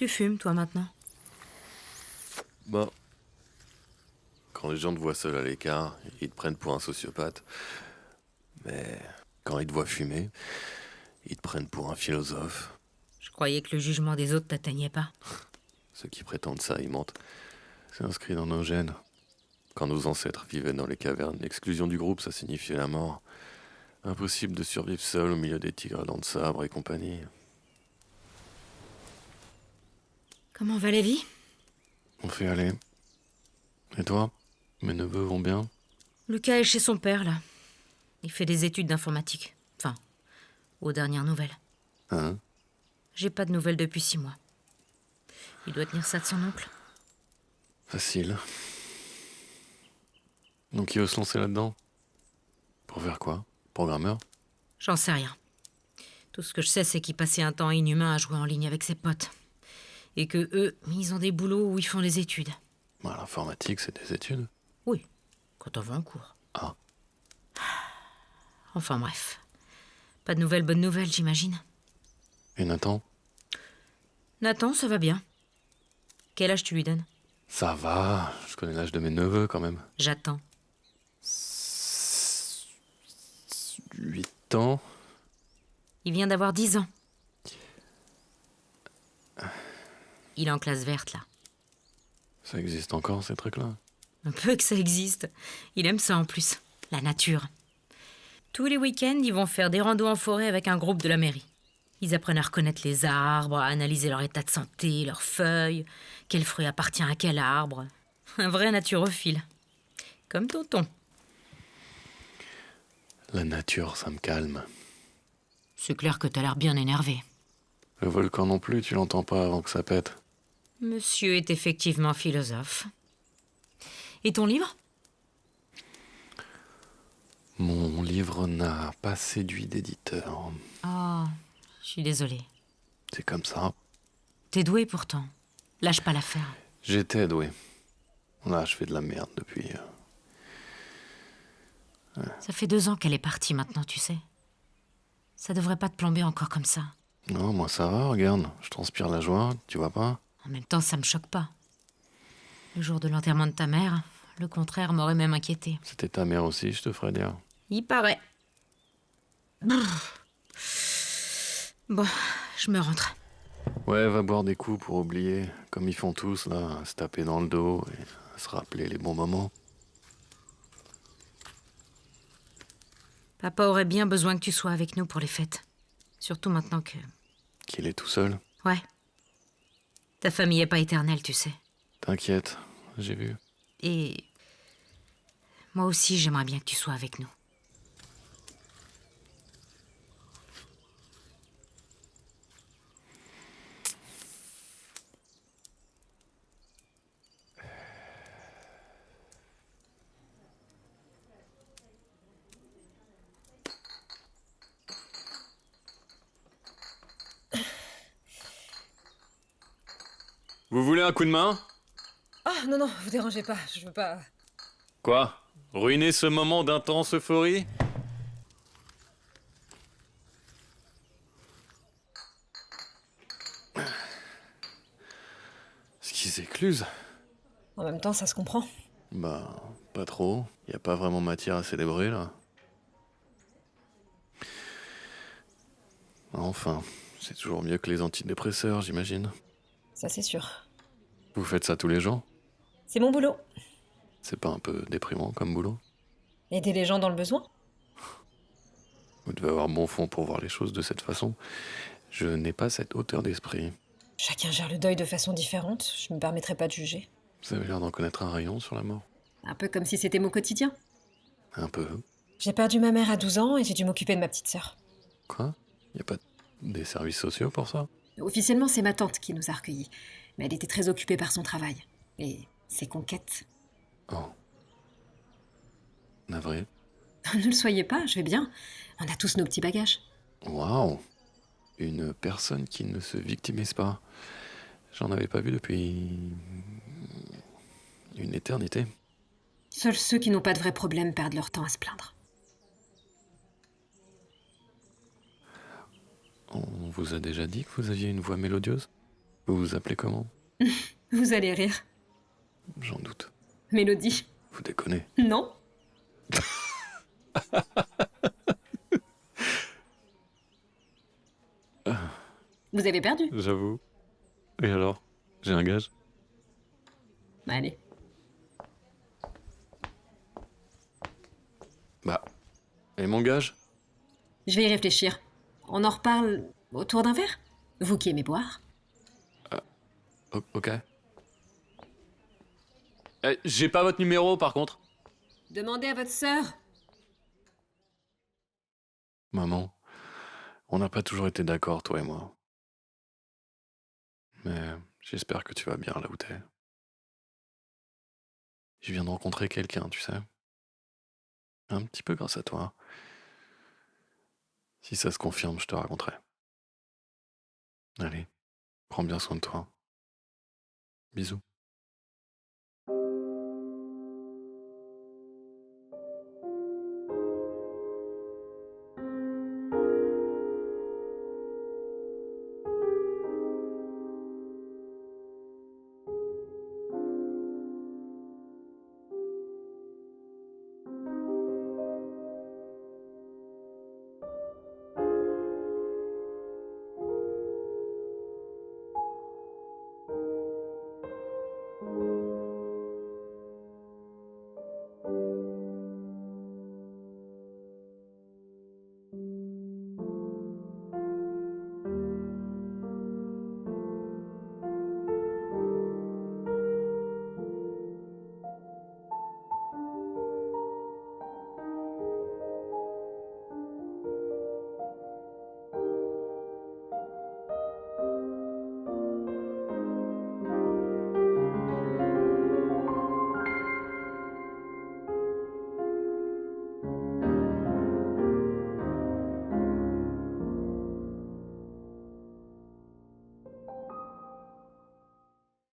Tu fumes, toi, maintenant? Bah, quand les gens te voient seul à l'écart, ils te prennent pour un sociopathe. Mais quand ils te voient fumer, ils te prennent pour un philosophe. Je croyais que le jugement des autres t'atteignait pas. Ceux qui prétendent ça, ils mentent. C'est inscrit dans nos gènes. Quand nos ancêtres vivaient dans les cavernes, l'exclusion du groupe, ça signifiait la mort. Impossible de survivre seul au milieu des tigres à dents de sabre et compagnie. Comment va la vie? On fait aller. Et toi? Mes neveux vont bien? Lucas est chez son père, là. Il fait des études d'informatique. Enfin, aux dernières nouvelles. Hein? J'ai pas de nouvelles depuis 6 mois. Il doit tenir ça de son oncle. Facile. Donc il veut se lancer là-dedans? Pour faire quoi? Programmeur? J'en sais rien. Tout ce que je sais, c'est qu'il passait un temps inhumain à jouer en ligne avec ses potes. Et que eux, ils ont des boulots où ils font des études. Bah, l'informatique, c'est des études. Oui, quand on va en cours. Ah. Enfin bref. Pas de nouvelles, bonnes nouvelles, j'imagine. Et Nathan? Nathan, ça va bien. Quel âge tu lui donnes? Ça va, je connais l'âge de mes neveux quand même. J'attends. 8 ans. Il vient d'avoir 10 ans. Il est en classe verte, là. Ça existe encore, ces trucs-là? Un peu que ça existe. Il aime ça en plus. La nature. Tous les week-ends, ils vont faire des randos en forêt avec un groupe de la mairie. Ils apprennent à reconnaître les arbres, à analyser leur état de santé, leurs feuilles, quel fruit appartient à quel arbre. Un vrai naturophile. Comme tonton. La nature, ça me calme. C'est clair que t'as l'air bien énervé. Le volcan non plus, tu l'entends pas avant que ça pète. Monsieur est effectivement philosophe. Et ton livre? Mon livre n'a pas séduit d'éditeur. Oh, je suis désolée. C'est comme ça. T'es doué pourtant. Lâche pas l'affaire. J'étais doué. Là, je fais de la merde depuis... Ça fait 2 ans qu'elle est partie maintenant, tu sais. Ça devrait pas te plomber encore comme ça. Non, moi ça va, regarde. Je transpire la joie, tu vois pas? En même temps, ça me choque pas. Le jour de l'enterrement de ta mère, le contraire m'aurait même inquiété. C'était ta mère aussi, je te ferais dire. Il paraît. Bon, je me rentre. Ouais, va boire des coups pour oublier, comme ils font tous, là, à se taper dans le dos et à se rappeler les bons moments. Papa aurait bien besoin que tu sois avec nous pour les fêtes. Surtout maintenant que... Qu'il est tout seul. Ouais. Ta famille est pas éternelle, tu sais. T'inquiète, j'ai vu. Et... moi aussi, j'aimerais bien que tu sois avec nous. Vous voulez un coup de main? Ah, non, non, vous dérangez pas, je veux pas... Quoi? Ruiner ce moment d'intense euphorie? Ce qui s'écluse? En même temps, ça se comprend. Bah, pas trop. Y a pas vraiment matière à célébrer, là. Enfin, c'est toujours mieux que les antidépresseurs, j'imagine. Ça, c'est sûr. Vous faites ça tous les jours? C'est mon boulot. C'est pas un peu déprimant comme boulot? Aider les gens dans le besoin. Vous devez avoir bon fond pour voir les choses de cette façon. Je n'ai pas cette hauteur d'esprit. Chacun gère le deuil de façon différente, je me permettrai pas de juger. Vous avez l'air d'en connaître un rayon sur la mort. Un peu comme si c'était mon quotidien. Un peu. J'ai perdu ma mère à 12 ans et j'ai dû m'occuper de ma petite sœur. Quoi? Y a pas des services sociaux pour ça? Officiellement, c'est ma tante qui nous a recueillis. Mais elle était très occupée par son travail. Et ses conquêtes. Oh. Navré. Ne le soyez pas, je vais bien. On a tous nos petits bagages. Waouh! Une personne qui ne se victimise pas. J'en avais pas vu depuis... une éternité. Seuls ceux qui n'ont pas de vrais problèmes perdent leur temps à se plaindre. On vous a déjà dit que vous aviez une voix mélodieuse? Vous vous appelez comment? Vous allez rire. J'en doute. Mélodie. Vous déconnez. Non? Vous avez perdu. J'avoue. Et alors? J'ai un gage? Allez. Bah. Et mon gage? Je vais y réfléchir. On en reparle autour d'un verre? Vous qui aimez boire. Ok. Eh, j'ai pas votre numéro par contre. Demandez à votre sœur. Maman, on n'a pas toujours été d'accord, toi et moi. Mais j'espère que tu vas bien là où t'es. Je viens de rencontrer quelqu'un, tu sais. Un petit peu grâce à toi. Si ça se confirme, je te raconterai. Allez, prends bien soin de toi. Bisous.